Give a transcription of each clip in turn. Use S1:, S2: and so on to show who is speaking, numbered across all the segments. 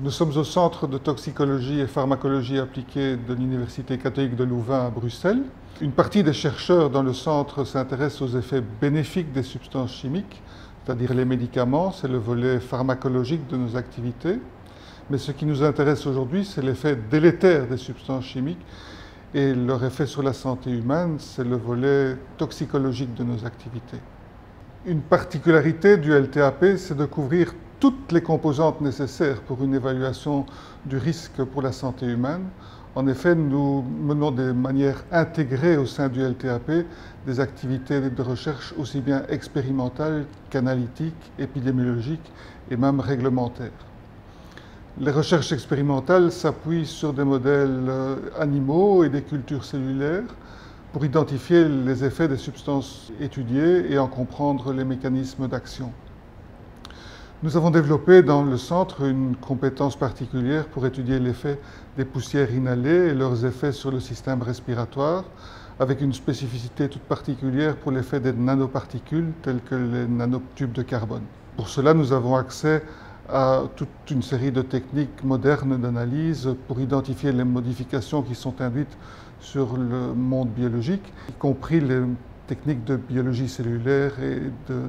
S1: Nous sommes au Centre de toxicologie et pharmacologie appliquée de l'Université catholique de Louvain à Bruxelles. Une partie des chercheurs dans le centre s'intéresse aux effets bénéfiques des substances chimiques, c'est-à-dire les médicaments, c'est le volet pharmacologique de nos activités. Mais ce qui nous intéresse aujourd'hui, c'est l'effet délétère des substances chimiques et leur effet sur la santé humaine, c'est le volet toxicologique de nos activités. Une particularité du LTAP, c'est de couvrir toutes les composantes nécessaires pour une évaluation du risque pour la santé humaine. En effet, nous menons de manière intégrée au sein du LTAP des activités de recherche aussi bien expérimentales qu'analytiques, épidémiologiques et même réglementaires. Les recherches expérimentales s'appuient sur des modèles animaux et des cultures cellulaires pour identifier les effets des substances étudiées et en comprendre les mécanismes d'action. Nous avons développé dans le centre une compétence particulière pour étudier l'effet des poussières inhalées et leurs effets sur le système respiratoire, avec une spécificité toute particulière pour l'effet des nanoparticules telles que les nanotubes de carbone. Pour cela, nous avons accès à toute une série de techniques modernes d'analyse pour identifier les modifications qui sont induites sur le monde biologique, y compris les techniques de biologie cellulaire et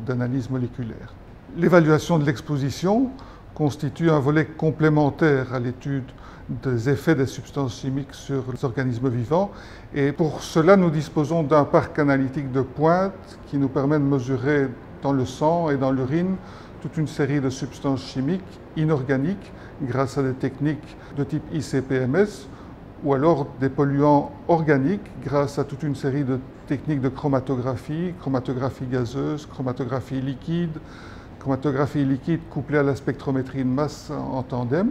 S1: d'analyse moléculaire. L'évaluation de l'exposition constitue un volet complémentaire à l'étude des effets des substances chimiques sur les organismes vivants et pour cela nous disposons d'un parc analytique de pointe qui nous permet de mesurer dans le sang et dans l'urine toute une série de substances chimiques inorganiques grâce à des techniques de type ICP-MS ou alors des polluants organiques grâce à toute une série de techniques de chromatographie gazeuse, chromatographie liquide couplée à la spectrométrie de masse en tandem.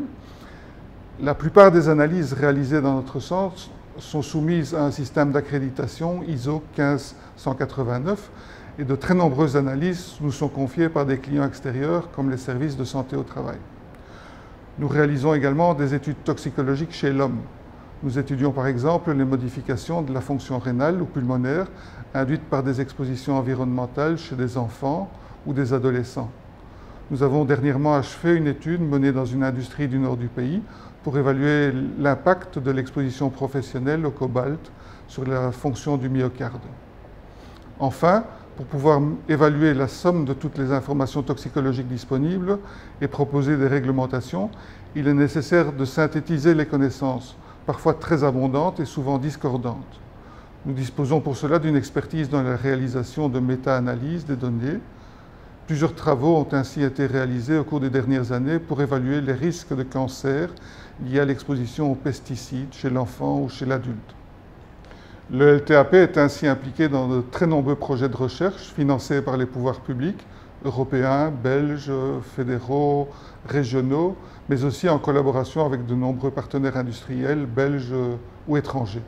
S1: La plupart des analyses réalisées dans notre centre sont soumises à un système d'accréditation ISO 15189 et de très nombreuses analyses nous sont confiées par des clients extérieurs comme les services de santé au travail. Nous réalisons également des études toxicologiques chez l'homme. Nous étudions par exemple les modifications de la fonction rénale ou pulmonaire induites par des expositions environnementales chez des enfants ou des adolescents. Nous avons dernièrement achevé une étude menée dans une industrie du nord du pays pour évaluer l'impact de l'exposition professionnelle au cobalt sur la fonction du myocarde. Enfin, pour pouvoir évaluer la somme de toutes les informations toxicologiques disponibles et proposer des réglementations, il est nécessaire de synthétiser les connaissances, parfois très abondantes et souvent discordantes. Nous disposons pour cela d'une expertise dans la réalisation de méta-analyses des données. Plusieurs travaux ont ainsi été réalisés au cours des dernières années pour évaluer les risques de cancer liés à l'exposition aux pesticides chez l'enfant ou chez l'adulte. Le LTAP est ainsi impliqué dans de très nombreux projets de recherche financés par les pouvoirs publics, européens, belges, fédéraux, régionaux, mais aussi en collaboration avec de nombreux partenaires industriels belges ou étrangers.